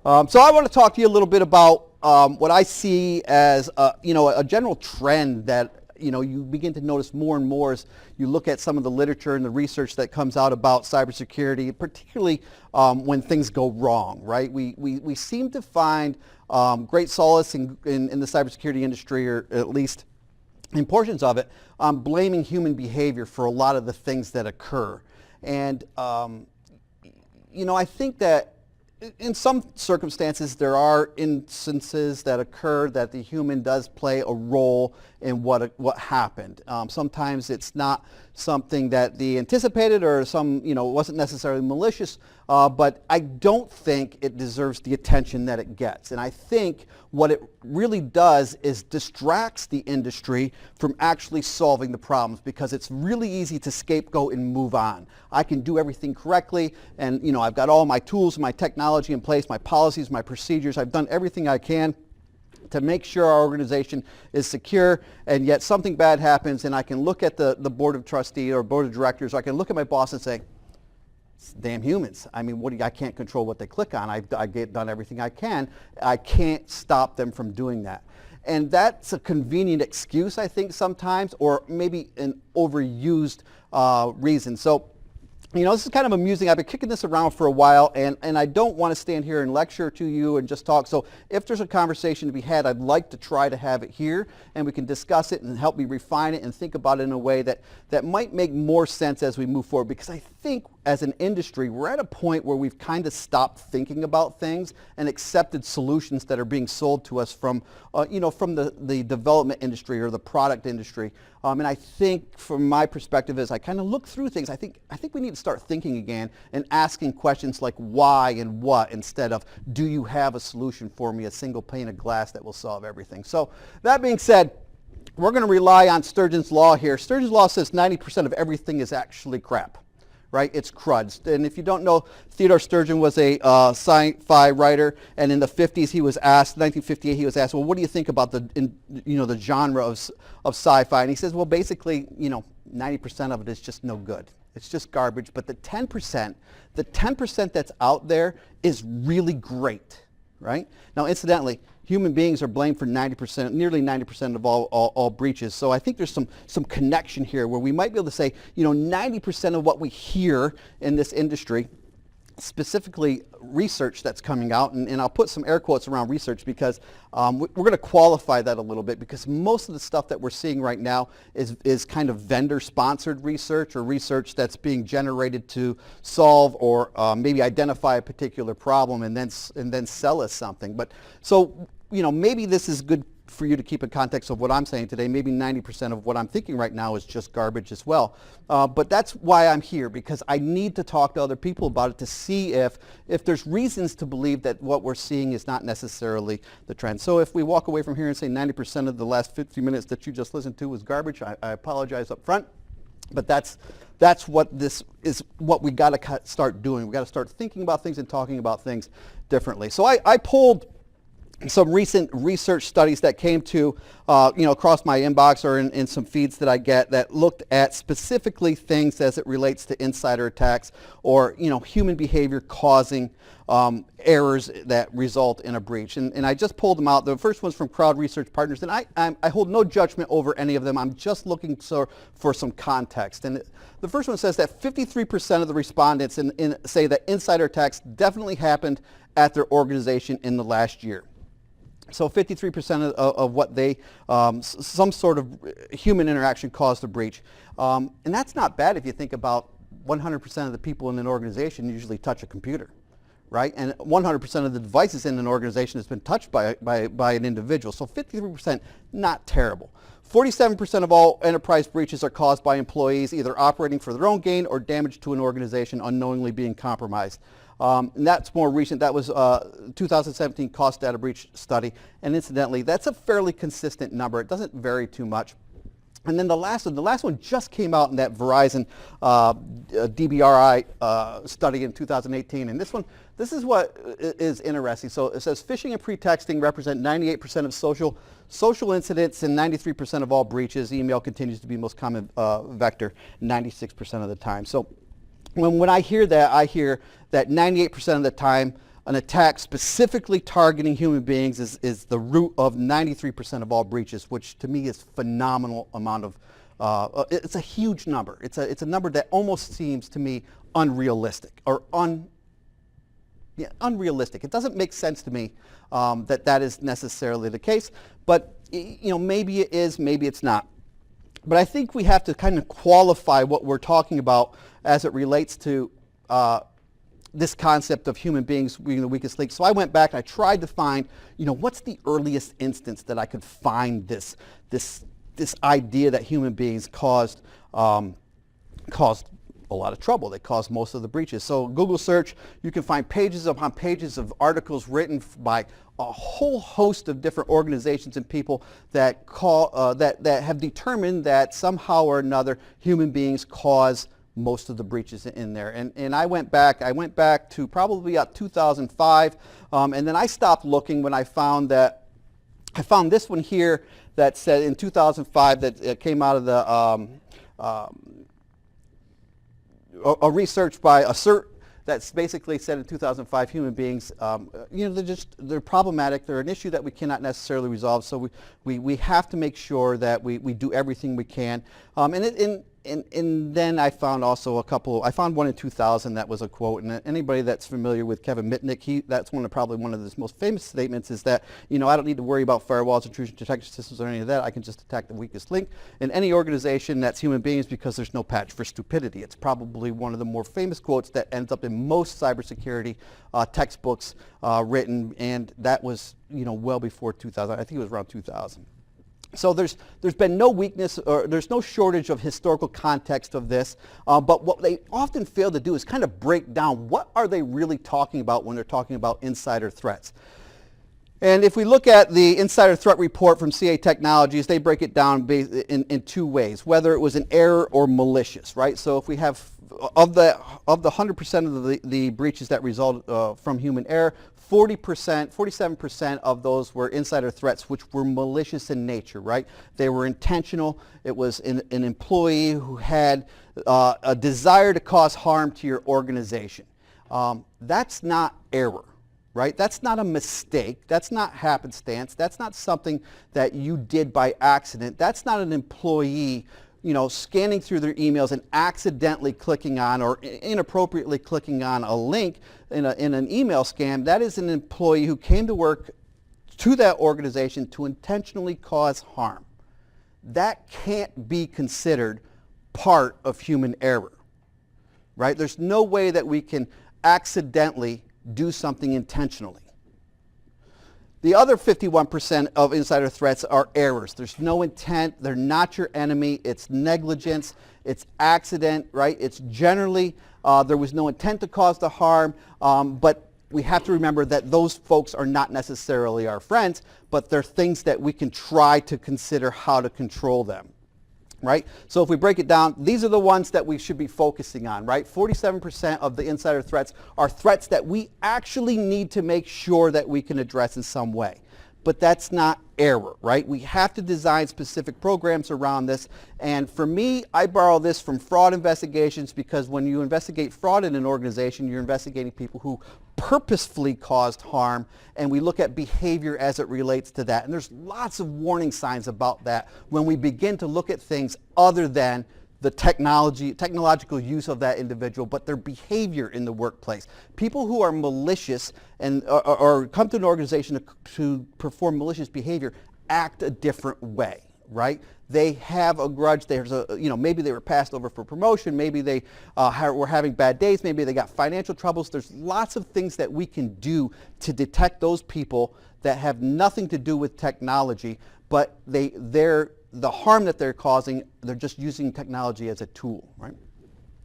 So I want to talk to you a little bit about what I see as a general trend that you begin to notice more and more as you look at some of the literature and the research that comes out about cybersecurity, particularly when things go wrong, right? We seem to find great solace in the cybersecurity industry, or at least in portions of it, blaming human behavior for a lot of the things that occur. And I think that in some circumstances there are instances that occur that the human does play a role in what happened. Sometimes it's not something that they anticipated, or wasn't necessarily malicious, but I don't think it deserves the attention that it gets. And I think what it really does is distracts the industry from actually solving the problems, because it's really easy to scapegoat and move on. I can do everything correctly, and I've got all my tools, my technology in place, my policies, my procedures. I've done everything I can to make sure our organization is secure, and yet something bad happens, and I can look at the board of trustees or board of directors, or I can look at my boss and say, it's damn humans. I mean, I can't control what they click on. I've done everything I can. I can't stop them from doing that. And that's a convenient excuse, I think, sometimes, or maybe an overused reason. So, this is kind of amusing. I've been kicking this around for a while, and I don't want to stand here and lecture to you and just talk. So if there's a conversation to be had, I'd like to try to have it here, and we can discuss it and help me refine it and think about it in a way that might make more sense as we move forward, because I think as an industry, we're at a point where we've kind of stopped thinking about things and accepted solutions that are being sold to us from the development industry or the product industry. And I think, from my perspective, as I kind of look through things, I think we need to start thinking again and asking questions like why and what, instead of do you have a solution for me, a single pane of glass that will solve everything. So that being said, we're going to rely on Sturgeon's Law here. Sturgeon's Law says 90% of everything is actually crap. Right? It's crud. And if you don't know, Theodore Sturgeon was a sci-fi writer, and in the 50s he was asked, 1958, he was asked, well, what do you think about the genre of sci-fi? And he says, well, basically, 90% of it is just no good. It's just garbage. But the 10% that's out there is really great, right? Now, incidentally, human beings are blamed for nearly 90% of all breaches. So I think there's some connection here where we might be able to say, 90% of what we hear in this industry, specifically research that's coming out, and I'll put some air quotes around research, because we're going to qualify that a little bit, because most of the stuff that we're seeing right now is kind of vendor-sponsored research, or research that's being generated to solve or maybe identify a particular problem and then sell us something. But so maybe this is good for you to keep in context of what I'm saying today. Maybe 90% of what I'm thinking right now is just garbage as well. But that's why I'm here, because I need to talk to other people about it to see if there's reasons to believe that what we're seeing is not necessarily the trend. So if we walk away from here and say 90% of the last 50 minutes that you just listened to was garbage, I apologize up front. But that's what this is, what we got to start doing. We got to start thinking about things and talking about things differently. So I pulled some recent research studies that came to, across my inbox or in some feeds that I get, that looked at specifically things as it relates to insider attacks, or, human behavior causing errors that result in a breach. And I just pulled them out. The first one's from Crowd Research Partners, and I hold no judgment over any of them. I'm just looking for some context. And the first one says that 53% of the respondents say that insider attacks definitely happened at their organization in the last year. So 53% of what they, some sort of human interaction caused a breach. And that's not bad if you think about 100% of the people in an organization usually touch a computer, right? And 100% of the devices in an organization has been touched by an individual. So 53%, not terrible. 47% of all enterprise breaches are caused by employees either operating for their own gain or damage to an organization unknowingly being compromised. And that's more recent. That was 2017 cost data breach study. And incidentally, that's a fairly consistent number. It doesn't vary too much. And then the last one just came out in that Verizon DBRI study in 2018. And this is what is interesting. So it says phishing and pretexting represent 98% of social incidents and 93% of all breaches. Email continues to be the most common vector 96% of the time. So when I hear that, I hear that 98% of the time an attack specifically targeting human beings is the root of 93% of all breaches, which to me is phenomenal amount of, it's a huge number. It's a number that almost seems to me unrealistic or unrealistic. It doesn't make sense to me that is necessarily the case, but maybe it is, maybe it's not. But I think we have to kind of qualify what we're talking about as it relates to this concept of human beings being the weakest link. So I went back and I tried to find, what's the earliest instance that I could find this idea that human beings caused a lot of trouble. They caused most of the breaches. So Google search, you can find pages upon pages of articles written by a whole host of different organizations and people that that have determined that somehow or another human beings cause most of the breaches in there. And I went back to probably about 2005, and then I stopped looking when I found this one here that said in 2005 that it came out of the a research by Assert that's basically said in 2005 human beings, they're problematic. They're an issue that we cannot necessarily resolve. So we have to make sure that we do everything we can. And then I found also I found one in 2000 that was a quote, and anybody that's familiar with Kevin Mitnick, that's probably one of his most famous statements is that, I don't need to worry about firewalls, intrusion detection systems, or any of that. I can just attack the weakest link in any organization that's human beings because there's no patch for stupidity. It's probably one of the more famous quotes that ends up in most cybersecurity textbooks written, and that was, well before 2000. I think it was around 2000. So there's been no weakness, or there's no shortage of historical context of this, but what they often fail to do is kind of break down what are they really talking about when they're talking about insider threats. And if we look at the insider threat report from CA Technologies, they break it down in two ways, whether it was an error or malicious, right? So if we have, of the 100% of the breaches that result from human error, 47% of those were insider threats, which were malicious in nature, right? They were intentional. It was an employee who had a desire to cause harm to your organization. That's not error, right? That's not a mistake. That's not happenstance. That's not something that you did by accident. That's not an employee scanning through their emails and accidentally clicking on or inappropriately clicking on a link in an email scam. That is an employee who came to work to that organization to intentionally cause harm. That can't be considered part of human error, right? There's no way that we can accidentally do something intentionally. The other 51% of insider threats are errors. There's no intent. They're not your enemy. It's negligence. It's accident, right? It's generally there was no intent to cause the harm, but we have to remember that those folks are not necessarily our friends, but they're things that we can try to consider how to control them. Right? So if we break it down, these are the ones that we should be focusing on, right? 47% of the insider threats are threats that we actually need to make sure that we can address in some way. But that's not error, right? We have to design specific programs around this. And for me, I borrow this from fraud investigations, because when you investigate fraud in an organization, you're investigating people who purposefully caused harm, and we look at behavior as it relates to that. And there's lots of warning signs about that when we begin to look at things other than the technological use of that individual, but their behavior in the workplace. People who are malicious and or come to an organization to perform malicious behavior act a different way, right? They have a grudge. There's maybe they were passed over for promotion. Maybe they were having bad days. Maybe they got financial troubles. There's lots of things that we can do to detect those people that have nothing to do with technology, but the harm that they're causing, they're just using technology as a tool, right?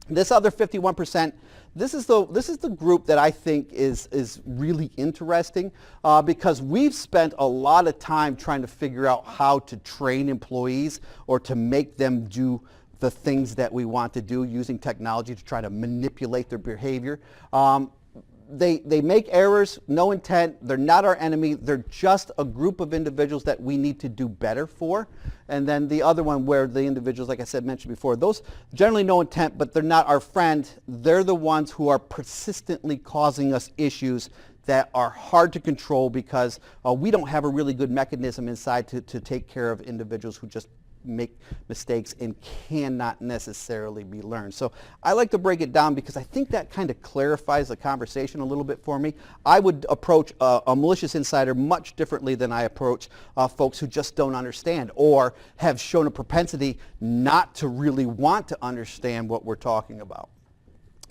This other 51%, this is the group that I think is really interesting because we've spent a lot of time trying to figure out how to train employees or to make them do the things that we want to do using technology to try to manipulate their behavior. They make errors, no intent. They're not our enemy. They're just a group of individuals that we need to do better for. And then the other one where the individuals, like I said, mentioned before, those generally no intent, but they're not our friend. They're the ones who are persistently causing us issues that are hard to control because we don't have a really good mechanism inside to take care of individuals who just make mistakes and cannot necessarily be learned. So I like to break it down because I think that kind of clarifies the conversation a little bit for me. I would approach a malicious insider much differently than I approach folks who just don't understand or have shown a propensity not to really want to understand what we're talking about.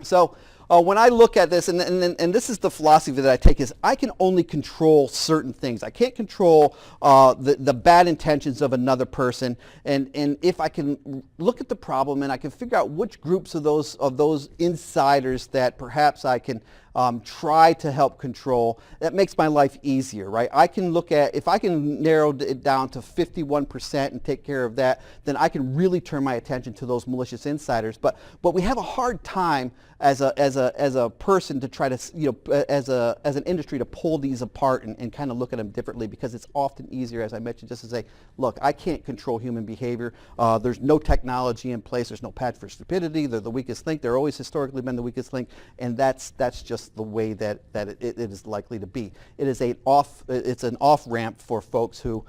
So when I look at this, and this is the philosophy that I take, is I can only control certain things. I can't control the bad intentions of another person, and if I can look at the problem and I can figure out which groups of those insiders that perhaps I can try to help control, that makes my life easier, right? I can look at, if I can narrow it down to 51% and take care of that, then I can really turn my attention to those malicious insiders. But we have a hard time as a person to try to, as an industry to pull these apart and kind of look at them differently, because it's often easier, as I mentioned, just to say, look, I can't control human behavior. There's no technology in place. There's no patch for stupidity. They're the weakest link. They're always historically been the weakest link, and that's just the way that it is likely to be. It's an off ramp for folks who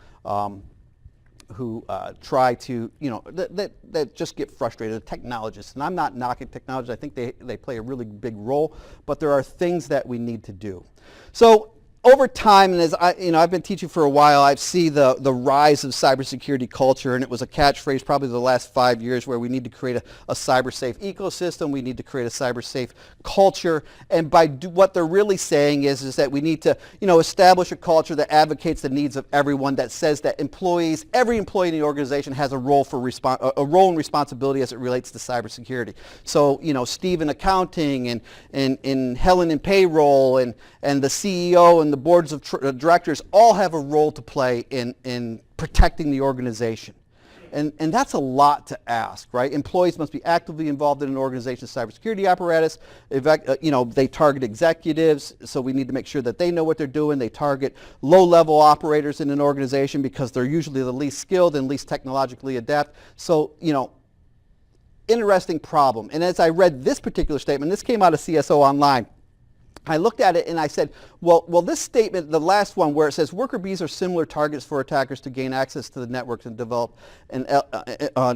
try to, that just get frustrated, technologists. And I'm not knocking technologists. I think they play a really big role, but there are things that we need to do. So over time, and as I've been teaching for a while, I see the rise of cybersecurity culture, and it was a catchphrase probably the last 5 years, where we need to create a cyber-safe ecosystem. We need to create a cyber-safe culture, and what they're really saying is that we need to, establish a culture that advocates the needs of everyone, that says that every employee in the organization has a role and responsibility as it relates to cybersecurity. So, Steve in accounting and Helen in payroll and the CEO and the boards of directors all have a role to play in protecting the organization. And that's a lot to ask, right? Employees must be actively involved in an organization's cybersecurity apparatus. They target executives, so we need to make sure that they know what they're doing. They target low-level operators in an organization because they're usually the least skilled and least technologically adept. So, interesting problem. And as I read this particular statement, this came out of CSO Online, I looked at it and I said, well, this statement, the last one where it says worker bees are similar targets for attackers to gain access to the networks and develop an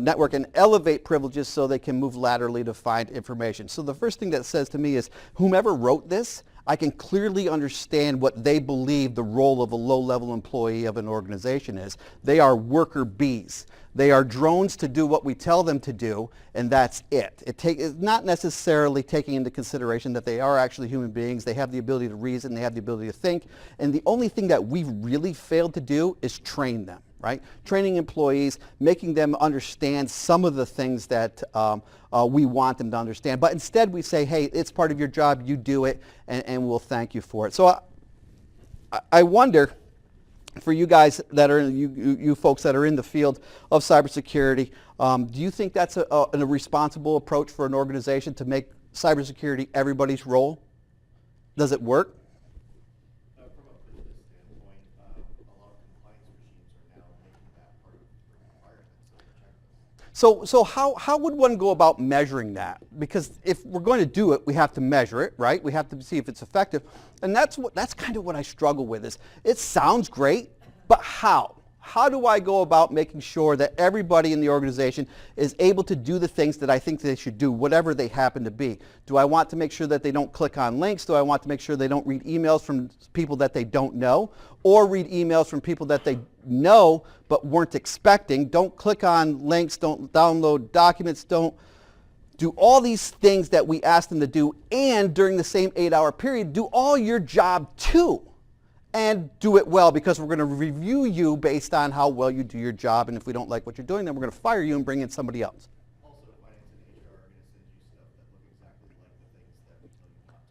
network and elevate privileges so they can move laterally to find information. So the first thing that says to me is, whomever wrote this, I can clearly understand what they believe the role of a low-level employee of an organization is. They are worker bees. They are drones to do what we tell them to do, and that's it. It's not necessarily taking into consideration that they are actually human beings. They have the ability to reason. They have the ability to think. And the only thing that we've really failed to do is train them, right? Training employees, making them understand some of the things that we want them to understand. But instead we say, hey, it's part of your job. You do it, and we'll thank you for it. So I wonder, for you guys that are you folks that are in the field of cybersecurity, do you think that's a responsible approach for an organization to make cybersecurity everybody's role? Does it work? From a business standpoint, a lot of compliance regimes are now making that part of the requirements of the checklist. So how would one go about measuring that? Because if we're going to do it, we have to measure it, right? We have to see if it's effective. And that's kind of what I struggle with is, it sounds great, but how? How do I go about making sure that everybody in the organization is able to do the things that I think they should do, whatever they happen to be? Do I want to make sure that they don't click on links? Do I want to make sure they don't read emails from people that they don't know, or read emails from people that they know but weren't expecting? Don't click on links, don't download documents, don't do all these things that we ask them to do, and during the same 8-hour period, do all your job too. And do it well, because we're going to review you based on how well you do your job, and if we don't like what you're doing, then we're going to fire you and bring in somebody else. Also, finance and HR are going to send you stuff that look exactly like the things that we tell you not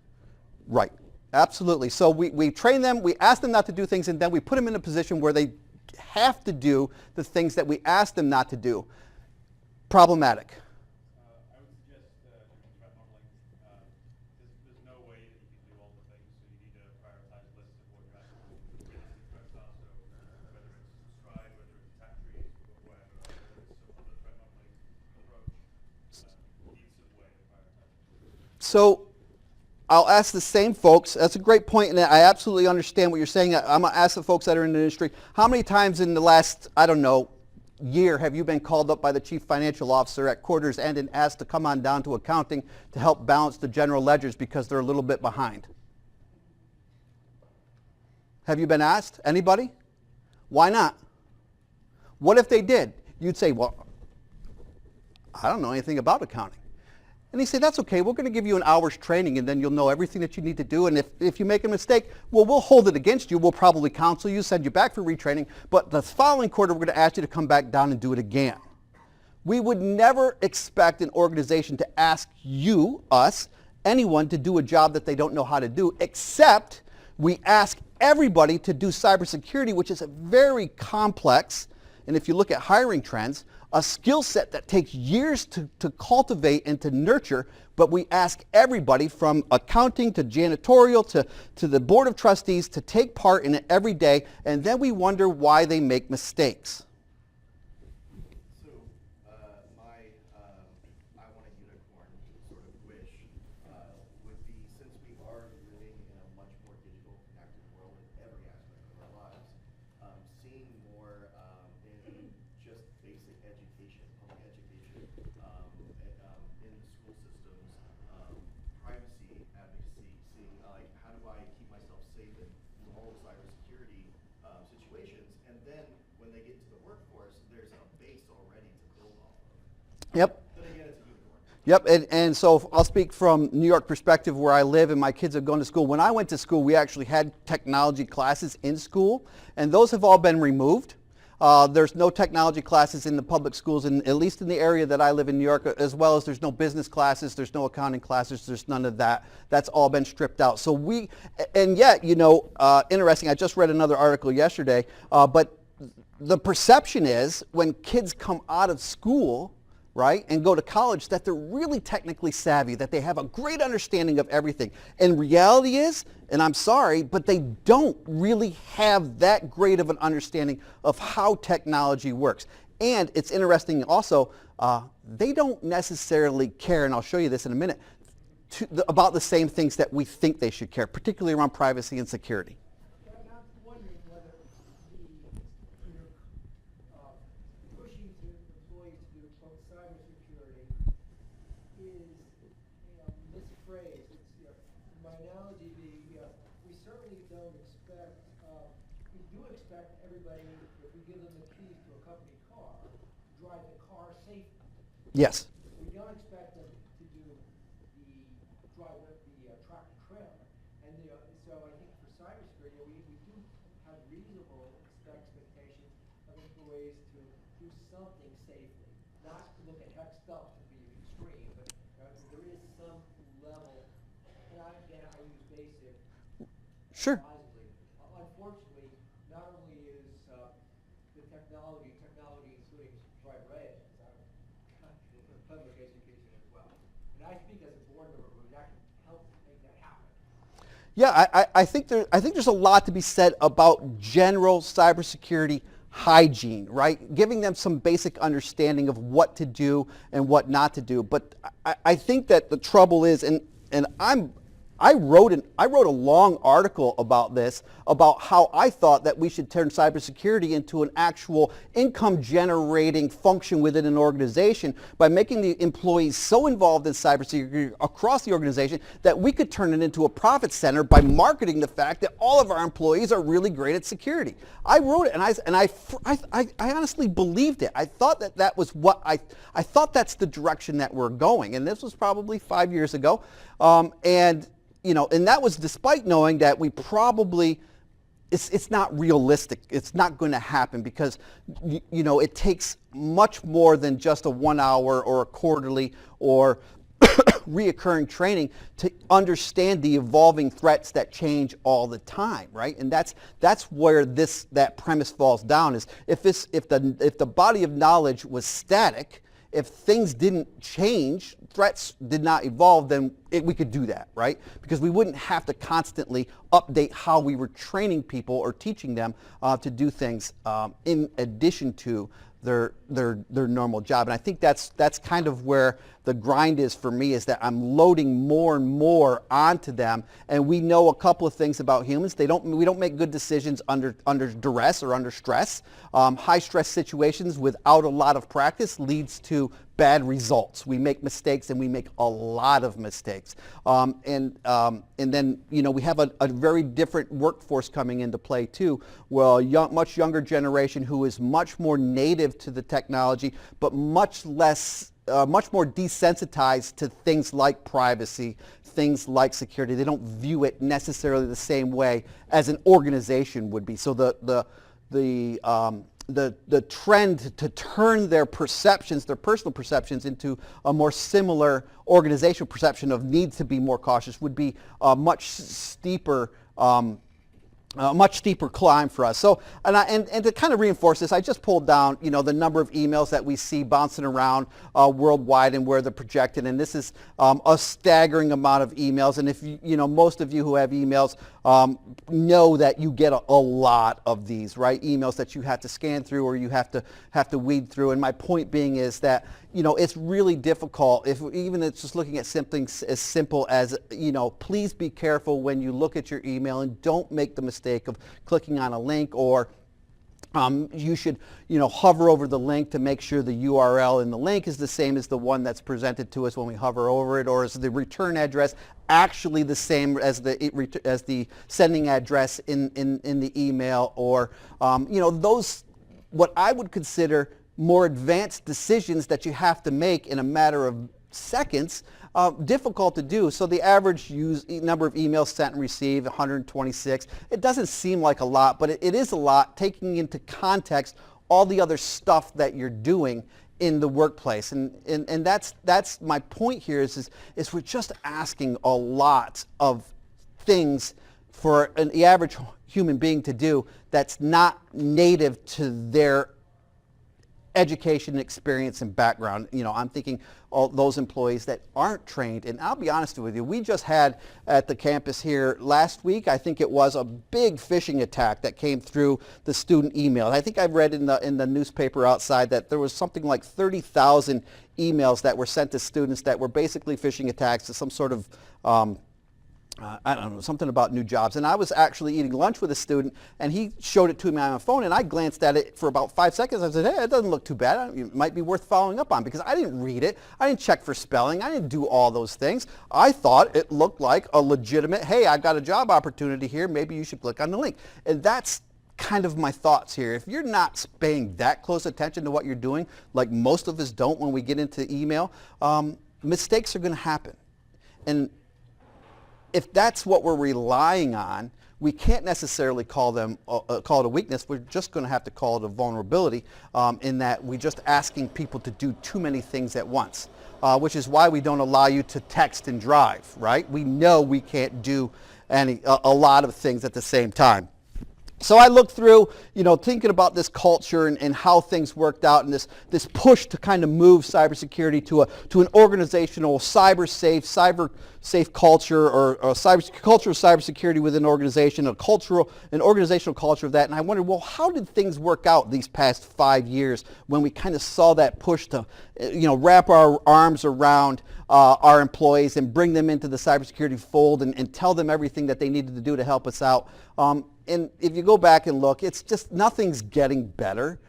to. Right. Absolutely. So we train them, we ask them not to do things, and then we put them in a position where they have to do the things that we ask them not to do. Problematic. I would suggest doing threat modeling. There's no way that you can do all the things, so you need to prioritize lists of what you're actually realistic threats are. So whether it's Stride, whether it's attack trees, or whatever, whether it's some other threat modeling approach, needs some way to prioritize. So I'll ask the same folks. That's a great point, and I absolutely understand what you're saying. I'm going to ask the folks that are in the industry, how many times in the last, I don't know, year have you been called up by the chief financial officer at quarter's end and asked to come on down to accounting to help balance the general ledgers because they're a little bit behind? Have you been asked? Anybody? Why not? What if they did? You'd say, well, I don't know anything about accounting. And he said, that's okay, we're going to give you an hour's training and then you'll know everything that you need to do. And if you make a mistake, well, we'll hold it against you. We'll probably counsel you, send you back for retraining. But the following quarter, we're going to ask you to come back down and do it again. We would never expect an organization to ask you, us, anyone to do a job that they don't know how to do, except we ask everybody to do cybersecurity, which is a very complex, and if you look at hiring trends, a skill set that takes years to cultivate and to nurture, but we ask everybody from accounting to janitorial to the board of trustees to take part in it every day, and then we wonder why they make mistakes. So my I want a unicorn sort of wish would be, since we are living in a much more digital connected world in every aspect of our lives, seeing more in just basic education, public education, in the school systems, privacy advocacy, seeing like how do I keep myself safe in all cybersecurity situations, and then when they get to the workforce, there's a base already to build off of. Yep. Then again, it's a unicorn. Yep, and so I'll speak from New York perspective where I live and my kids have gone to school. When I went to school, we actually had technology classes in school, and those have all been removed. There's no technology classes in the public schools, at least in the area that I live in New York, as well as there's no business classes, there's no accounting classes, there's none of that. That's all been stripped out. So and yet, interesting, I just read another article yesterday, but the perception is when kids come out of school, right, and go to college, that they're really technically savvy, that they have a great understanding of everything. And reality is, and I'm sorry, but they don't really have that great of an understanding of how technology works. And it's interesting also, they don't necessarily care, and I'll show you this in a minute, about the same things that we think they should care, particularly around privacy and security. I'm wondering whether pushing to employees to do quote cybersecurity is misphrased. It's my analogy being we certainly don't expect we do expect everybody, if we give them the keys to a company car, to drive the car safely. Yes. We don't expect them to do the track and trailer. And so I think for cybersecurity, we do have reasonable expectations of employees to do something safely. Not to look at heck stuff to be extreme, but there is some level, and I use basic Sure. wisely. Unfortunately, not only is the technology including driver ed, because I'm in public education as well. And I speak as a board member who would actually help make that happen. Yeah, I think there's a lot to be said about general cybersecurity hygiene, right? Giving them some basic understanding of what to do and what not to do. But I think that the trouble is, and I wrote a long article about this, about how I thought that we should turn cybersecurity into an actual income-generating function within an organization by making the employees so involved in cybersecurity across the organization that we could turn it into a profit center by marketing the fact that all of our employees are really great at security. I wrote it, and I honestly believed it. I thought that was what I thought that's the direction that we're going, and this was probably 5 years ago, and that was despite knowing that we probably, it's not realistic. It's not going to happen because, it takes much more than just a 1 hour or a quarterly or reoccurring training to understand the evolving threats that change all the time, right? And that's where that premise falls down, is if the body of knowledge was static, if things didn't change, threats did not evolve, then we could do that, right? Because we wouldn't have to constantly update how we were training people or teaching them to do things in addition to their normal job. And I think that's kind of where the grind is for me, is that I'm loading more and more onto them. And we know a couple of things about humans. We don't make good decisions under duress or under stress. High stress situations without a lot of practice leads to bad results. We make mistakes, and we make a lot of mistakes. And then, we have a very different workforce coming into play too. Well, much younger generation who is much more native to the technology, but much more desensitized to things like privacy, things like security. They don't view it necessarily the same way as an organization would be. So the trend to turn their perceptions, their personal perceptions, into a more similar organizational perception of need to be more cautious would be a much steeper climb for us. So, and to kind of reinforce this, I just pulled down, the number of emails that we see bouncing around worldwide and where they're projected. And this is a staggering amount of emails. And if most of you who have emails know that you get a lot of these, right? Emails that you have to scan through, or you have to weed through. And my point being is that it's really difficult, if even it's just looking at something as simple as, please be careful when you look at your email, and don't make the mistake of clicking on a link, or you should, hover over the link to make sure the URL in the link is the same as the one that's presented to us when we hover over it, or is the return address actually the same as the sending address in the email, or those, what I would consider more advanced decisions that you have to make in a matter of seconds, difficult to do. So the average number of emails sent and received, 126. It doesn't seem like a lot, but it is a lot, taking into context all the other stuff that you're doing in the workplace. And that's my point here, is we're just asking a lot of things for the average human being to do that's not native to their education, experience, and background. I'm thinking all those employees that aren't trained. And I'll be honest with you, we just had at the campus here last week, I think it was, a big phishing attack that came through the student email. I think I've read in the newspaper outside that there was something like 30,000 emails that were sent to students that were basically phishing attacks to some sort of I don't know, something about new jobs. And I was actually eating lunch with a student, and he showed it to me on my phone, and I glanced at it for about 5 seconds. I said, hey, it doesn't look too bad. It might be worth following up on, because I didn't read it. I didn't check for spelling. I didn't do all those things. I thought it looked like a legitimate, hey, I've got a job opportunity here. Maybe you should click on the link. And that's kind of my thoughts here. If you're not paying that close attention to what you're doing, like most of us don't when we get into email, mistakes are going to happen. And if that's what we're relying on, we can't necessarily call it a weakness. We're just going to have to call it a vulnerability, in that we're just asking people to do too many things at once, which is why we don't allow you to text and drive, right? We know we can't do a lot of things at the same time. So I looked through, thinking about this culture and how things worked out, and this push to kind of move cybersecurity to an organizational cyber safe culture, or culture of cybersecurity within an organization, an organizational culture of that. And I wondered, well, how did things work out these past 5 years when we kind of saw that push to, wrap our arms around our employees and bring them into the cybersecurity fold and tell them everything that they needed to do to help us out. And if you go back and look, it's just nothing's getting better.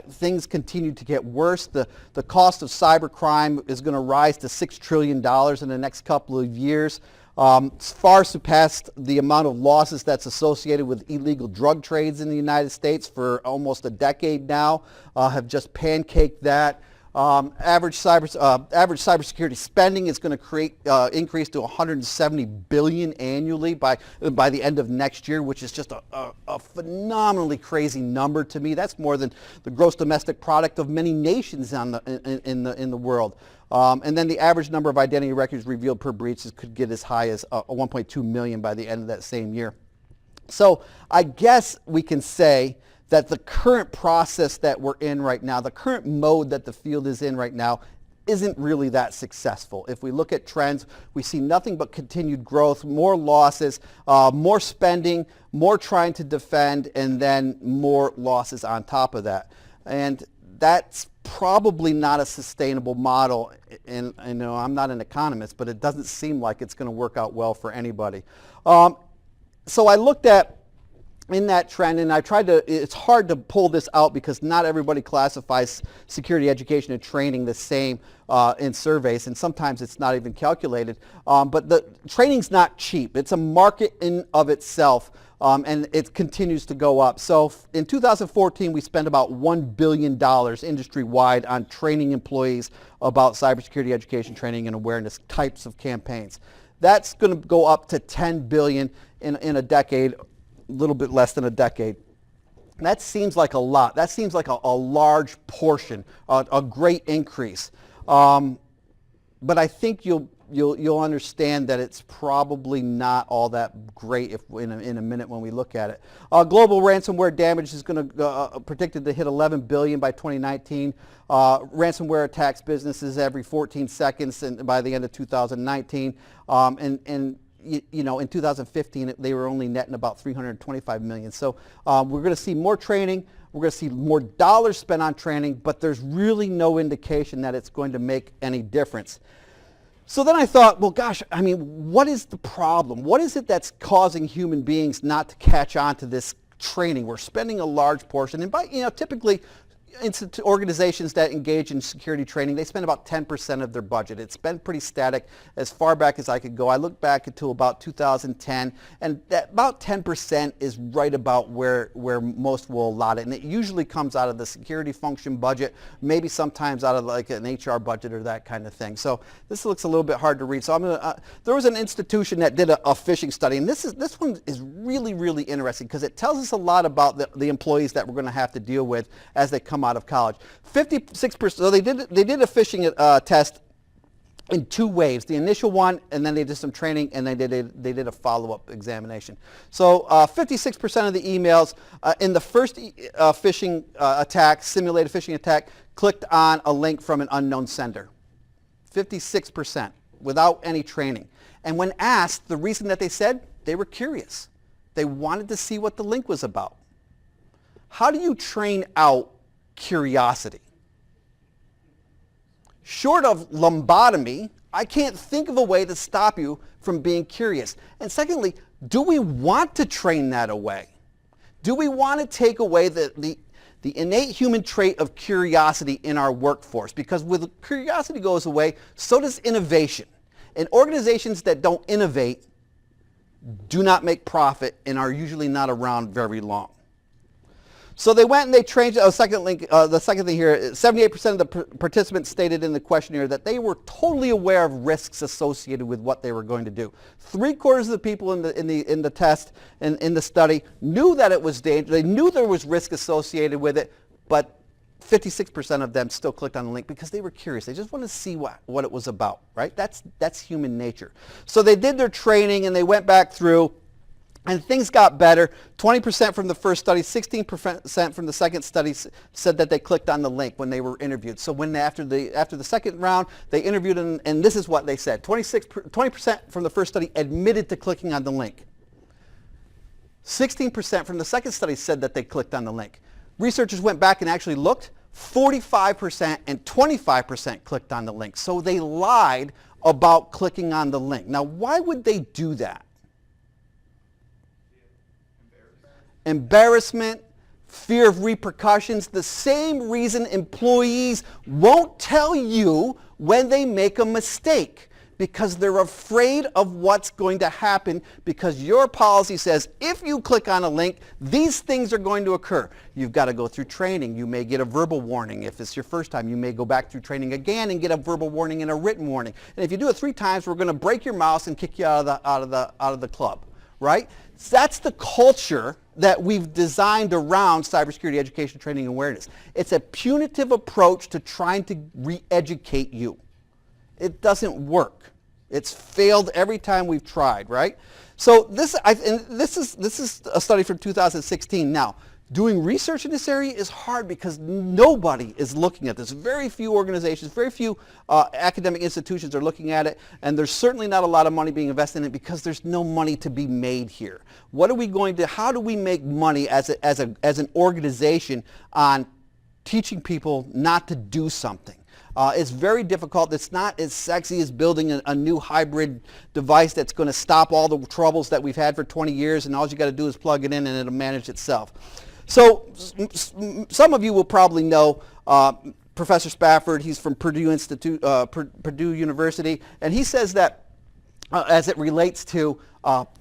Things continue to get worse. The cost of cybercrime is going to rise to $6 trillion in the next couple of years. Far surpassed the amount of losses that's associated with illegal drug trades in the United States for almost a decade now, have just pancaked that. Average cybersecurity spending is going to increase to $170 billion annually by the end of next year, which is just a phenomenally crazy number to me. That's more than the gross domestic product of many nations in the world. And then the average number of identity records revealed per breach could get as high as 1.2 million by the end of that same year. So I guess we can say that the current process that we're in right now, the current mode that the field is in right now, isn't really that successful. If we look at trends, we see nothing but continued growth, more losses, more spending, more trying to defend, and then more losses on top of that. And that's probably not a sustainable model. And I know I'm not an economist, but it doesn't seem like it's going to work out well for anybody. So I looked at in that trend, and I tried to, it's hard to pull this out because not everybody classifies security education and training the same in surveys, and sometimes it's not even calculated. But the training's not cheap. It's a market in of itself, and it continues to go up. So in 2014, we spent about $1 billion industry-wide on training employees about cybersecurity education, training, and awareness types of campaigns. That's going to go up to $10 billion in a decade, a little bit less than a decade. That seems like a lot. That seems like a large portion, a great increase. But I think you'll understand that it's probably not all that great if in a minute when we look at it. Global ransomware damage is going to predicted to hit 11 billion by 2019. Ransomware attacks businesses every 14 seconds and by the end of 2019. And you know, in 2015, they were only netting about 325 million. So we're going to see more training. We're going to see more dollars spent on training, but there's really no indication that it's going to make any difference. So then I thought, well, gosh, I mean, what is the problem? What is it that's causing human beings not to catch on to this training? We're spending a large portion, and by, you know, typically organizations that engage in security training, they spend about 10% of their budget. It's been pretty static as far back as I could go. I looked back until about 2010, and that about 10% is right about where most will allot it. And it usually comes out of the security function budget, maybe sometimes out of like an HR budget or that kind of thing. So this looks a little bit hard to read. So I'm gonna, there was an institution that did a phishing study, and this one is really, really interesting because it tells us a lot about the employees that we're going to have to deal with as they come out of college. 56%. So they did a phishing test in two waves: the initial one, and then they did some training, and they did a follow-up examination. So 56% of the emails in the first phishing attack, simulated phishing attack, clicked on a link from an unknown sender. 56% without any training. And when asked, the reason that they said, they were curious. They wanted to see what the link was about. How do you train out curiosity? Short of lobotomy, I can't think of a way to stop you from being curious. And secondly, do we want to train that away? Do we want to take away the innate human trait of curiosity in our workforce? Because when curiosity goes away, so does innovation. And organizations that don't innovate do not make profit and are usually not around very long. So they went and they trained, the second thing here, 78% of the participants stated in the questionnaire that they were totally aware of risks associated with what they were going to do. 3/4 of the people in the test and in the study knew that it was dangerous. They knew there was risk associated with it, but 56% of them still clicked on the link because they were curious. They just wanted to see what it was about, right? That's human nature. So they did their training and they went back through, and things got better. 20% from the first study, 16% from the second study said that they clicked on the link when they were interviewed. So when after the second round, they interviewed them, and this is what they said. 20% from the first study admitted to clicking on the link. 16% from the second study said that they clicked on the link. Researchers went back and actually looked. 45% and 25% clicked on the link. So they lied about clicking on the link. Now, why would they do that? Embarrassment, fear of repercussions, the same reason employees won't tell you when they make a mistake, because they're afraid of what's going to happen, because your policy says if you click on a link, these things are going to occur. You've got to go through training. You may get a verbal warning. If it's your first time, you may go back through training again and get a verbal warning and a written warning. And if you do it 3 times, we're going to break your mouse and kick you out of the club, right? That's the culture that we've designed around cybersecurity education, training, and awareness. It's a punitive approach to trying to re-educate you. It doesn't work. It's failed every time we've tried, right? So this is a study from 2016. Now, Doing research in this area is hard because nobody is looking at this. Very few organizations, very few academic institutions are looking at it, and there's certainly not a lot of money being invested in it because there's no money to be made here. What are we going to, how do we make money as an organization on teaching people not to do something? It's very difficult. It's not as sexy as building a new hybrid device that's going to stop all the troubles that we've had for 20 years, and all you got to do is plug it in and it'll manage itself. So some of you will probably know Professor Spafford. He's from Purdue University, and he says that as it relates to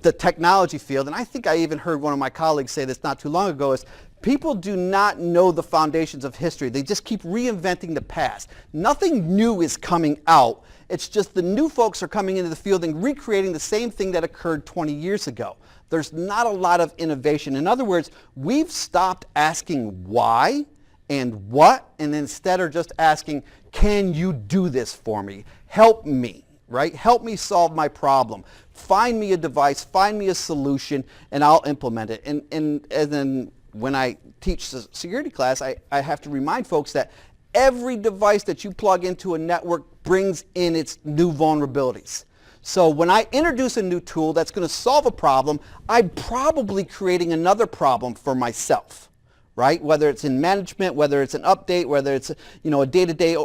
the technology field, and I think I even heard one of my colleagues say this not too long ago, is people do not know the foundations of history. They just keep reinventing the past. Nothing new is coming out. It's just the new folks are coming into the field and recreating the same thing that occurred 20 years ago. There's not a lot of innovation. In other words, we've stopped asking why and what, and instead are just asking, can you do this for me? Help me, right? Help me solve my problem. Find me a device, find me a solution, and I'll implement it. And then when I teach the security class, I have to remind folks that every device that you plug into a network brings in its new vulnerabilities. So when I introduce a new tool that's going to solve a problem, I'm probably creating another problem for myself, right? Whether it's in management, whether it's an update, whether it's a day-to-day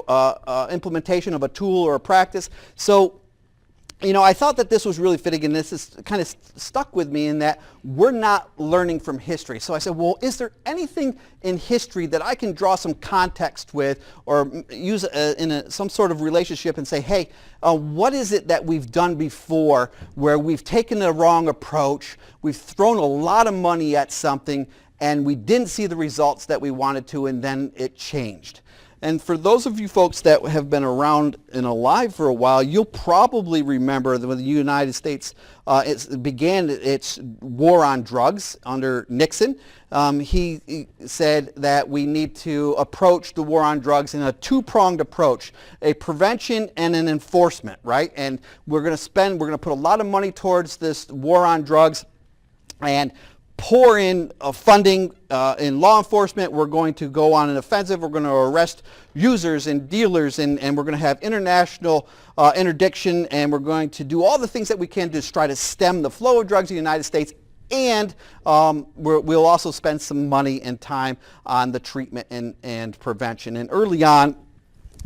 implementation of a tool or a practice. So I thought that this was really fitting, and this is kind of stuck with me in that we're not learning from history. So I said, well, is there anything in history that I can draw some context with or use in some sort of relationship and say, hey, what is it that we've done before where we've taken the wrong approach, we've thrown a lot of money at something, and we didn't see the results that we wanted to, and then it changed. And for those of you folks that have been around and alive for a while, you'll probably remember that when the United States began its war on drugs under Nixon. He said that we need to approach the war on drugs in a two-pronged approach, a prevention and an enforcement, right? And we're going to put a lot of money towards this war on drugs and pour in funding in law enforcement. We're going to go on an offensive. We're going to arrest users and dealers, and we're going to have international interdiction, and we're going to do all the things that we can to try to stem the flow of drugs in the United States, and we'll also spend some money and time on the treatment and prevention. And early on,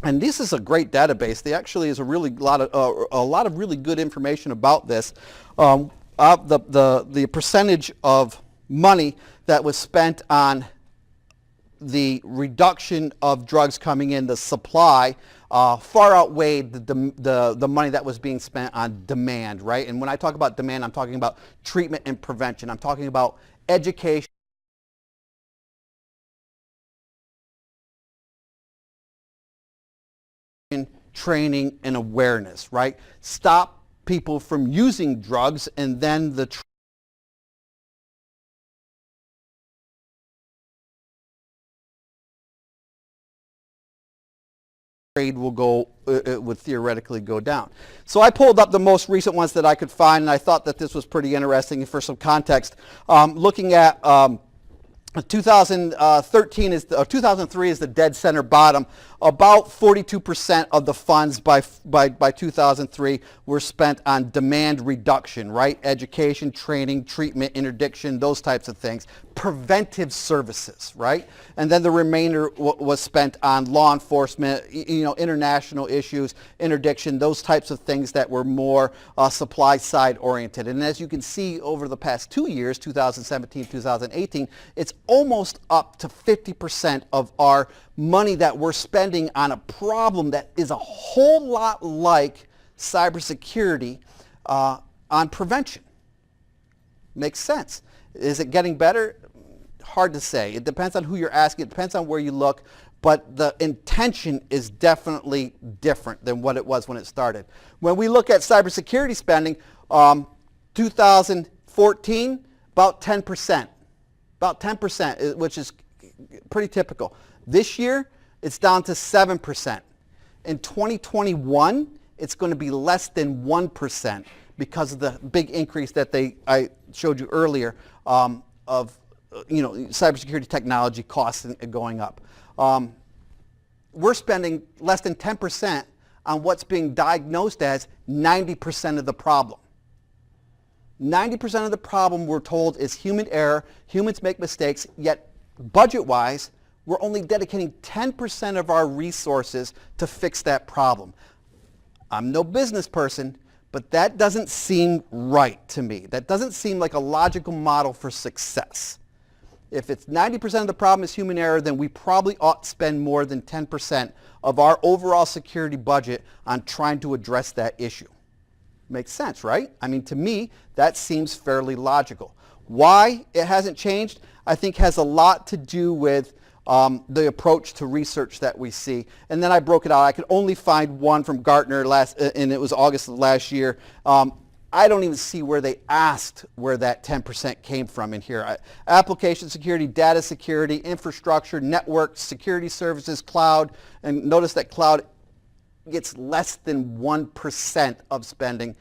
and this is a great database. There actually is a lot of really good information about this. The percentage of money that was spent on the reduction of drugs coming in, the supply, far outweighed the money that was being spent on demand, right? And when I talk about demand, I'm talking about treatment and prevention. I'm talking about education, training, and awareness, right? Stop people from using drugs, and then the trade would theoretically go down. So I pulled up the most recent ones that I could find, and I thought that this was pretty interesting. For some context, looking at 2013 2003 is the dead center bottom. About 42% of the funds by 2003 were spent on demand reduction, right? Education, training, treatment, interdiction, those types of things. Preventive services, right? And then the remainder was spent on law enforcement, international issues, interdiction, those types of things that were more supply side oriented. And as you can see over the past 2 years, 2017, 2018, it's almost up to 50% of our money that we're spending on a problem that is a whole lot like cybersecurity on prevention. Makes sense. Is it getting better? Hard to say. It depends on who you're asking. It depends on where you look. But the intention is definitely different than what it was when it started. When we look at cybersecurity spending, 2014, about 10%. About 10%, which is pretty typical. This year, it's down to 7%. In 2021, it's going to be less than 1% because of the big increase that I showed you earlier of cybersecurity technology costs going up. We're spending less than 10% on what's being diagnosed as 90% of the problem. 90% of the problem, we're told, is human error. Humans make mistakes, yet budget-wise, we're only dedicating 10% of our resources to fix that problem. I'm no business person, but that doesn't seem right to me. That doesn't seem like a logical model for success. If it's 90% of the problem is human error, then we probably ought to spend more than 10% of our overall security budget on trying to address that issue. Makes sense, right? I mean, to me, that seems fairly logical. Why it hasn't changed, I think, has a lot to do with the approach to research that we see. And then I broke it out. I could only find one from Gartner and it was August of last year. I don't even see where they asked where that 10% came from in here. Application security, data security, infrastructure, network, security services, cloud. And notice that cloud gets less than 1% of spending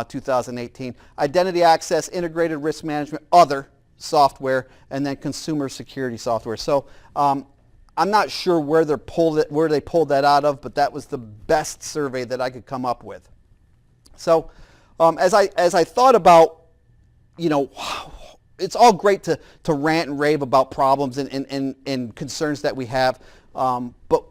2018. Identity access, integrated risk management, other software, and then consumer security software. So I'm not sure where they pulled that out of, but that was the best survey that I could come up with. So as I thought about, it's all great to rant and rave about problems and concerns that we have, but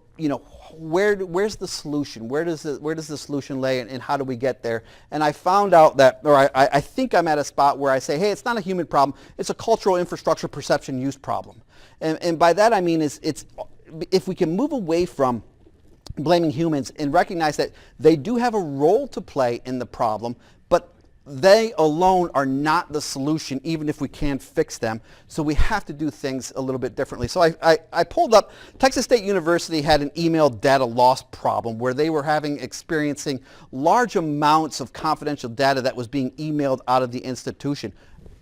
where's the solution? Where does the solution lay, and how do we get there? And I found out that, or I think I'm at a spot where I say, hey, it's not a human problem. It's a cultural infrastructure perception use problem. And by that I mean it's if we can move away from blaming humans and recognize that they do have a role to play in the problem, but they alone are not the solution, even if we can fix them. So we have to do things a little bit differently. So I pulled up, Texas State University had an email data loss problem where they were experiencing large amounts of confidential data that was being emailed out of the institution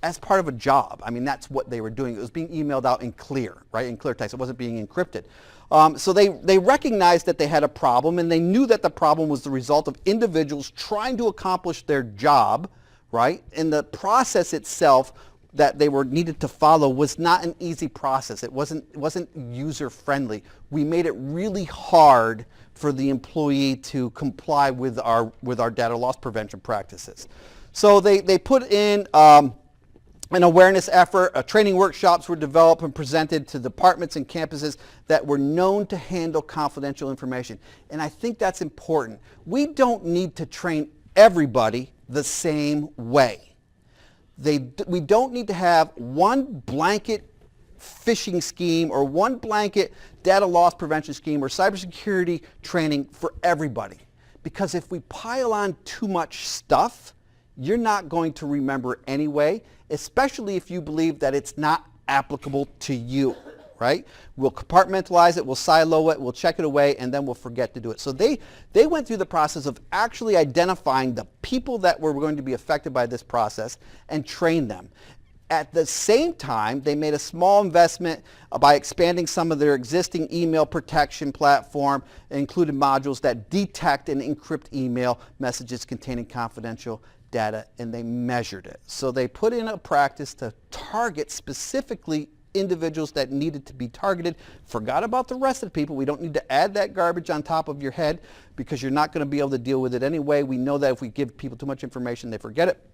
as part of a job. I mean, that's what they were doing. It was being emailed out in clear, right, in clear text. It wasn't being encrypted. So they recognized that they had a problem, and they knew that the problem was the result of individuals trying to accomplish their job, right? And the process itself that they were needed to follow was not an easy process. It wasn't user-friendly. We made it really hard for the employee to comply with our data loss prevention practices. So they put in an awareness effort. Training workshops were developed and presented to departments and campuses that were known to handle confidential information. And I think that's important. We don't need to train everybody the same way. We don't need to have one blanket phishing scheme or one blanket data loss prevention scheme or cybersecurity training for everybody. Because if we pile on too much stuff, you're not going to remember anyway, especially if you believe that it's not applicable to you, right? We'll compartmentalize it, we'll silo it, we'll check it away, and then we'll forget to do it. So they went through the process of actually identifying the people that were going to be affected by this process and train them. At the same time, they made a small investment by expanding some of their existing email protection platform, including modules that detect and encrypt email messages containing confidential data, and they measured it. So they put in a practice to target specifically individuals that needed to be targeted, forgot about the rest of the people. We don't need to add that garbage on top of your head because you're not going to be able to deal with it anyway. We know that if we give people too much information, they forget it.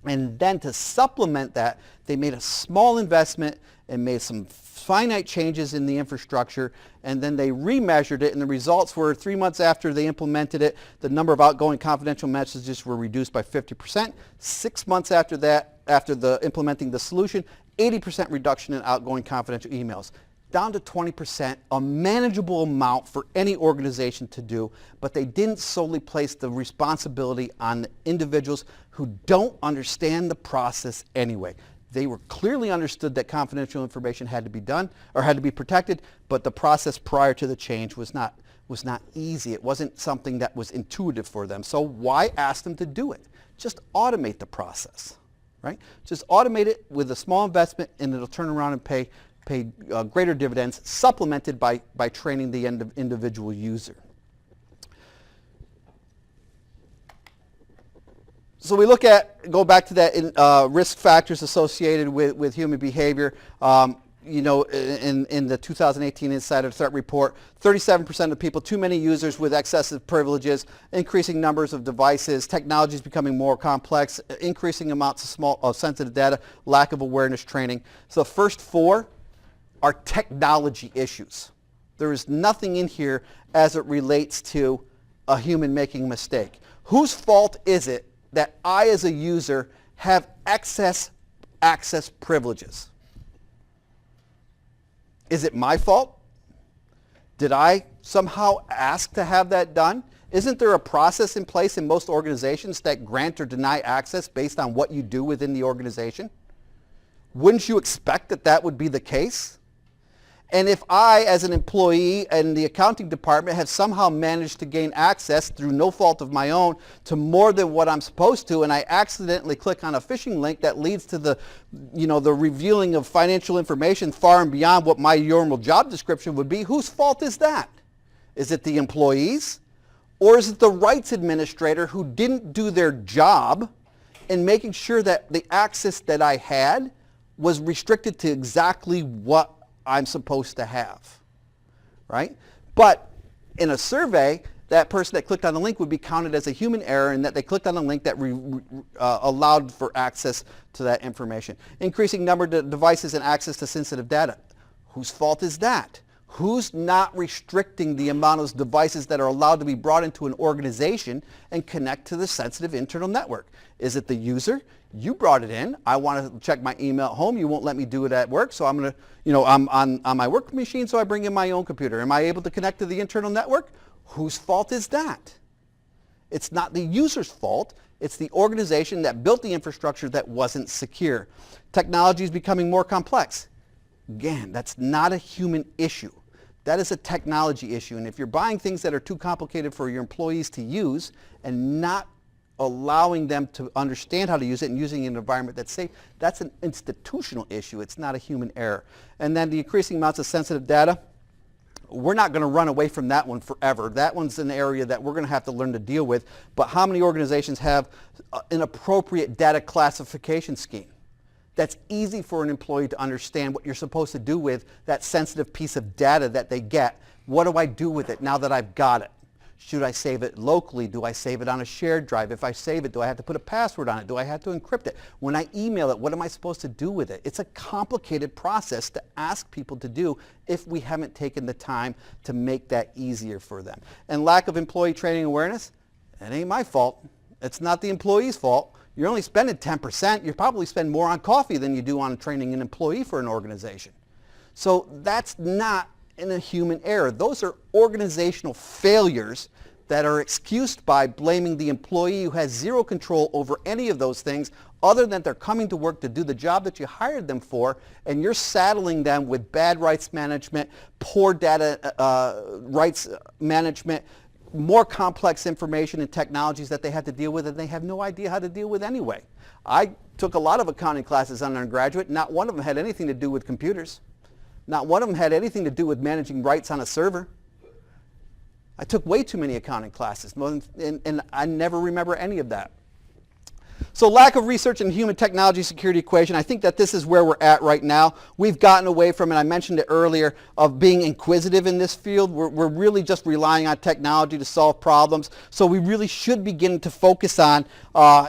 And then to supplement that, they made a small investment and made some finite changes in the infrastructure, and then they remeasured it, and the results were 3 months after they implemented it, the number of outgoing confidential messages were reduced by 50%. 6 months after that, after implementing the solution, 80% reduction in outgoing confidential emails, down to 20%, a manageable amount for any organization to do, but they didn't solely place the responsibility on the individuals who don't understand the process anyway. They were clearly understood that confidential information had to be done or had to be protected, but the process prior to the change was not easy. It wasn't something that was intuitive for them. So why ask them to do it? Just automate the process, right? Just automate it with a small investment, and it'll turn around and pay greater dividends, supplemented by training the individual user. So we go back to that risk factors associated with human behavior. In the 2018 Insider Threat Report, 37% of people, too many users with excessive privileges, increasing numbers of devices, technology is becoming more complex, increasing amounts of sensitive data, lack of awareness training. So the first four are technology issues. There is nothing in here as it relates to a human making a mistake. Whose fault is it that I as a user have excess access privileges? Is it my fault? Did I somehow ask to have that done? Isn't there a process in place in most organizations that grant or deny access based on what you do within the organization? Wouldn't you expect that that would be the case? And if I, as an employee in the accounting department, have somehow managed to gain access through no fault of my own to more than what I'm supposed to, and I accidentally click on a phishing link that leads to the revealing of financial information far and beyond what my normal job description would be, whose fault is that? Is it the employees? Or is it the rights administrator who didn't do their job in making sure that the access that I had was restricted to exactly what I'm supposed to have, right? But in a survey, that person that clicked on the link would be counted as a human error and that they clicked on a link that allowed for access to that information. Increasing number of devices and access to sensitive data. Whose fault is that? Who's not restricting the amount of devices that are allowed to be brought into an organization and connect to the sensitive internal network? Is it the user? You brought it in. I want to check my email at home. You won't let me do it at work, so I'm going to, I'm on my work machine, so I bring in my own computer. Am I able to connect to the internal network? Whose fault is that? It's not the user's fault. It's the organization that built the infrastructure that wasn't secure. Technology is becoming more complex. Again, that's not a human issue. That is a technology issue. And if you're buying things that are too complicated for your employees to use and not allowing them to understand how to use it and using it in an environment that's safe, that's an institutional issue. It's not a human error. And then the increasing amounts of sensitive data, we're not going to run away from that one forever. That one's an area that we're going to have to learn to deal with. But how many organizations have an appropriate data classification scheme that's easy for an employee to understand what you're supposed to do with that sensitive piece of data that they get? What do I do with it now that I've got it? Should I save it locally? Do I save it on a shared drive? If I save it, do I have to put a password on it? Do I have to encrypt it? When I email it, what am I supposed to do with it? It's a complicated process to ask people to do if we haven't taken the time to make that easier for them. And lack of employee training awareness, that ain't my fault. It's not the employee's fault. You're only spending 10%. You probably spend more on coffee than you do on training an employee for an organization. So that's not a human error. Those are organizational failures that are excused by blaming the employee who has zero control over any of those things other than they're coming to work to do the job that you hired them for, and you're saddling them with bad rights management, poor data rights management, more complex information and technologies that they have to deal with and they have no idea how to deal with anyway. I took a lot of accounting classes on undergraduate. Not one of them had anything to do with computers. Not one of them had anything to do with managing rights on a server. I took way too many accounting classes, and I never remember any of that. So lack of research in human technology security equation, I think that this is where we're at right now. We've gotten away from, and I mentioned it earlier, of being inquisitive in this field. We're really just relying on technology to solve problems. So we really should begin to focus on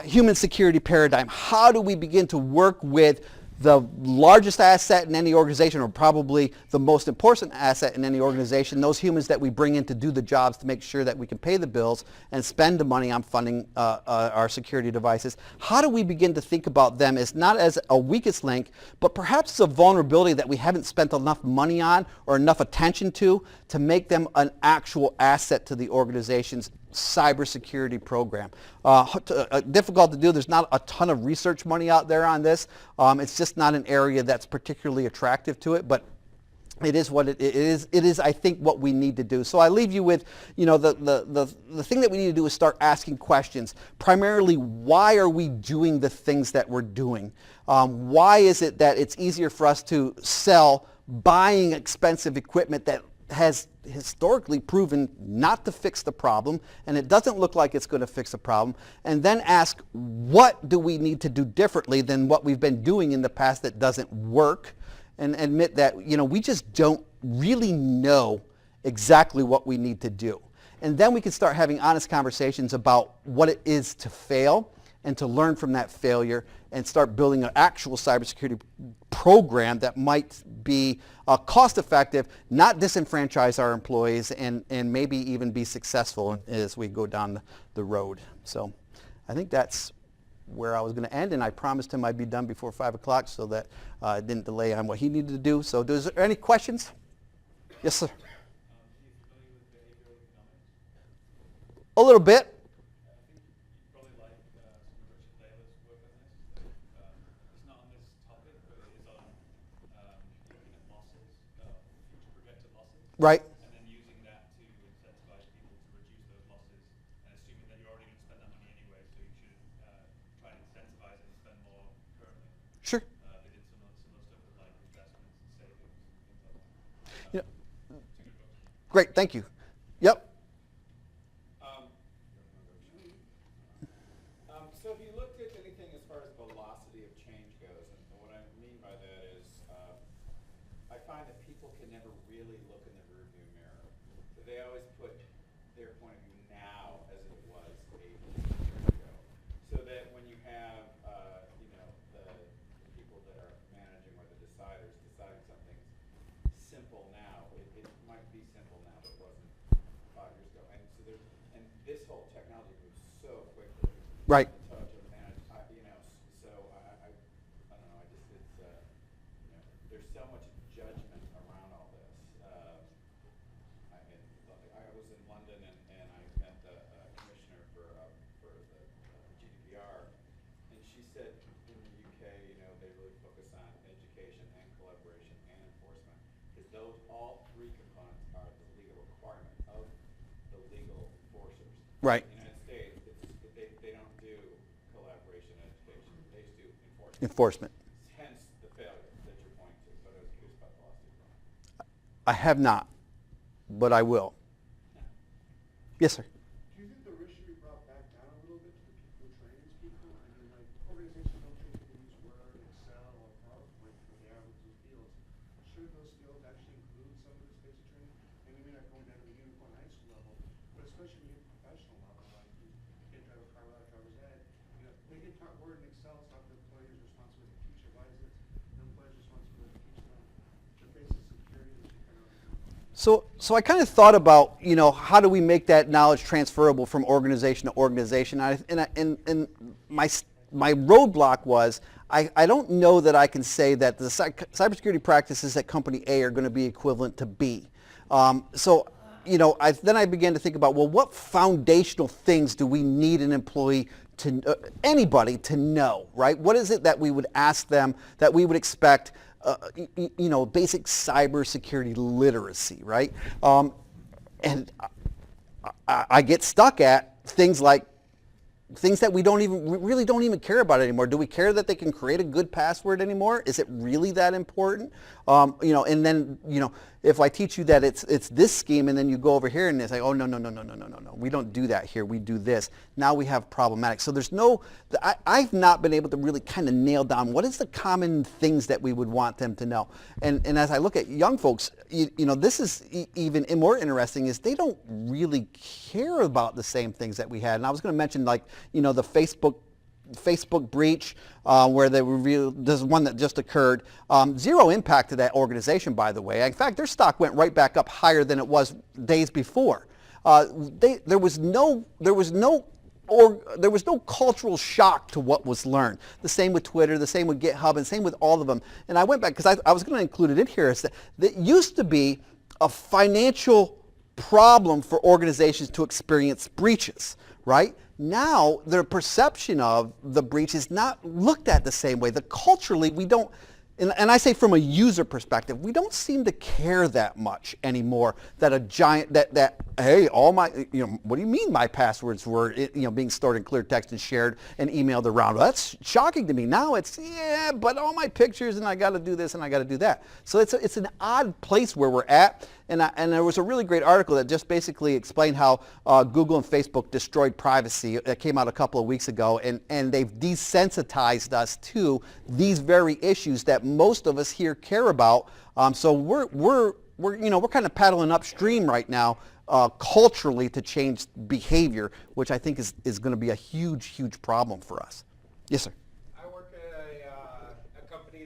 human security paradigm. How do we begin to work with the largest asset in any organization, or probably the most important asset in any organization, those humans that we bring in to do the jobs to make sure that we can pay the bills and spend the money on funding our security devices. How do we begin to think about them as not as a weakest link, but perhaps as a vulnerability that we haven't spent enough money on or enough attention to make them an actual asset to the organization's cybersecurity program. Difficult to do. There's not a ton of research money out there on this. It's just not an area that's particularly attractive to it, but it is what it is. It is, I think, what we need to do. So I leave you with, the thing that we need to do is start asking questions. Primarily, why are we doing the things that we're doing? Why is it that it's easier for us to sell buying expensive equipment that has historically proven not to fix the problem, and it doesn't look like it's going to fix the problem, and then ask, what do we need to do differently than what we've been doing in the past that doesn't work, and admit that, we just don't really know exactly what we need to do. And then we can start having honest conversations about what it is to fail and to learn from that failure and start building an actual cybersecurity program that might be cost effective, not disenfranchise our employees, and maybe even be successful as we go down the road. So I think that's where I was going to end, and I promised him I'd be done before 5 o'clock so that I didn't delay on what he needed to do. So is there any questions? Yes, sir. A little bit. Probably like some of Richard Taylor's work on this. It's not on this topic, but it is on looking at losses, future projected losses. Right. And then using that to incentivize people to reduce those losses, and assuming that you're already going to spend that money anyway, so you should try and incentivize it and spend more currently. Sure. They did some other stuff with like investments and savings and things like that. Yeah. Great. Thank you. Yep. So if you looked at anything as far as velocity of change goes, and what I mean by that is, I find that people can never really look in the rearview mirror. So they always put their point of view now as it was 8 years ago. So that when you have, the people that are managing or the deciders deciding something's simple now, it might be simple now, but it wasn't 5 years ago. And so this whole technology moves so quickly. Right. There's so much judgment around all this. I was in London and I met the commissioner for the GDPR, and she said in the UK, they really focus on education and collaboration and enforcement, because all three components are the legal requirement of the legal enforcers. Right. In the United States, they don't do collaboration and education; they just do enforcement. Enforcement. Hence the failure that you're pointing to. But I was curious about the lawsuit. I have not, but I will. Yes, sir. Do you think the risk should be brought back down a little bit to the people who train these people? I mean, like, organizations don't train people to use Word, Excel, or PowerPoint for the average fields. Should those skills actually include some of this basic training? And maybe not going down to the unicorn high school level, but especially when you get professional level, like you can drive a car without a driver's ed. They get taught Word and Excel, it's not the employer's responsibility to teach it. Why is it the employer's responsibility to teach them the basic security that you can already do? So I kind of thought about, how do we make that knowledge transferable from organization to organization? And my roadblock was, I don't know that I can say that the cybersecurity practices at company A are going to be equivalent to B. Then I began to think about, well, what foundational things do we need an employee anybody to know, right? What is it that we would ask them, that we would expect? Basic cybersecurity literacy, right? And I get stuck at things that we really don't even care about anymore. Do we care that they can create a good password anymore? Is it really that important? And then, if I teach you that it's this scheme, and then you go over here and it's like, oh, no, we don't do that here. We do this. Now we have problematic. So I've not been able to really kind of nail down what is the common things that we would want them to know. And as I look at young folks, this is even more interesting, is they don't really care about the same things that we had. And I was going to mention, the Facebook breach, where they revealed, there's one that just occurred. Zero impact to that organization, by the way. In fact, their stock went right back up higher than it was days before. There was no cultural shock to what was learned. The same with Twitter, the same with GitHub, and same with all of them. And I went back, because I was going to include it in here, is that used to be a financial problem for organizations to experience breaches, right? Now, their perception of the breach is not looked at the same way. Culturally, we don't, and I say from a user perspective, we don't seem to care that much anymore that hey, all my, what do you mean my passwords were, being stored in clear text and shared and emailed around? Well, that's shocking to me. Now it's, but all my pictures, and I got to do this and I got to do that. So it's an odd place where we're at. And there was a really great article that just basically explained how Google and Facebook destroyed privacy. That came out a couple of weeks ago, and they've desensitized us to these very issues that most of us here care about. So we're kind of paddling upstream right now culturally to change behavior, which I think is going to be a huge problem for us. Yes, sir. I work at a company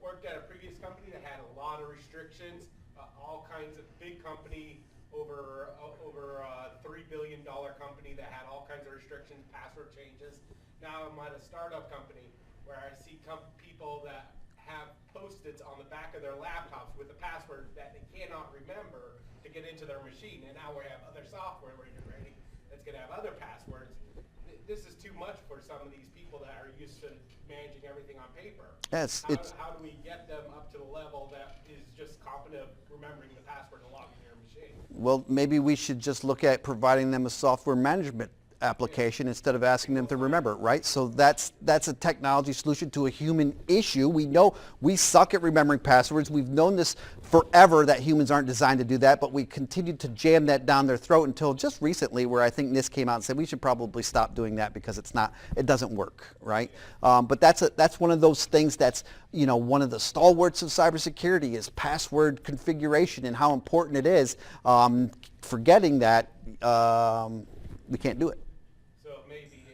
worked at a previous company that had a lot of restrictions, all kinds of big company, over $3 billion company that had all kinds of restrictions, password changes. Now I'm at a startup company where I see people that have Post-its on the back of their laptops with a password that they cannot remember to get into their machine. And now we have other software we're integrating that's going to have other passwords. This is too much for some of these people that are used to managing everything on paper. Yes, How do we get them up to the level that is just competent of remembering the password and logging their machine? Well, maybe we should just look at providing them a software management application instead of asking them to remember it, right? So that's a technology solution to a human issue. We know we suck at remembering passwords. We've known this forever that humans aren't designed to do that, but we continued to jam that down their throat until just recently, where I think NIST came out and said we should probably stop doing that because it doesn't work, right? But that's one of those things that's, one of the stalwarts of cybersecurity is password configuration and how important it is. Forgetting that we can't do it. So it may be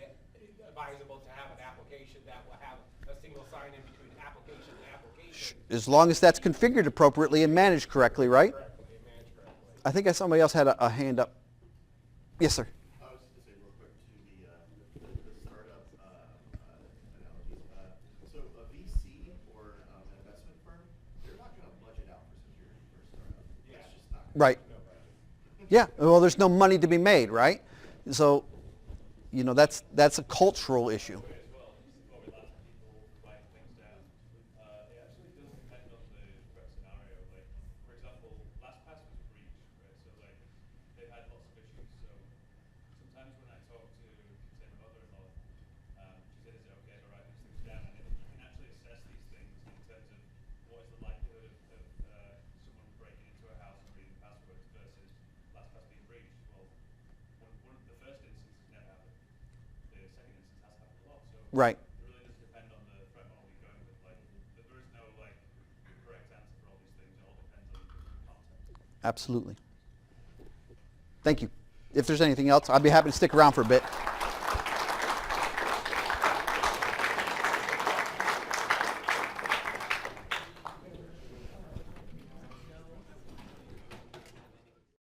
advisable to have an application that will have a single sign-in between application and application. As long as that's configured appropriately and managed correctly, right? Correctly, managed correctly. I think somebody else had a hand up. Yes, sir. I was just going to say real quick to the startup analogies. So a VC or an investment firm, they're not going to budget out for security for a startup. Yeah. It's just not. Right. No budget. Yeah. Well, there's no money to be made, right? So, that's a cultural issue. As well, before we let people write things down, it actually does depend on the threat scenario. Like, for example, LastPass was breached, right? So they've had lots of issues. So sometimes when I talk to say my mother-in-law, she said, "Is it okay if I write these things down?" And you can actually assess these things in terms of what is the likelihood of someone breaking into a house and reading passwords versus LastPass being breached. Well, the first instance has never happened. The second instance has happened a lot. So Right. it really does depend on the threat model you're going with. Like, there is no correct answer for all these things. It all depends on the context. Absolutely. Thank you. If there's anything else, I'd be happy to stick around for a bit.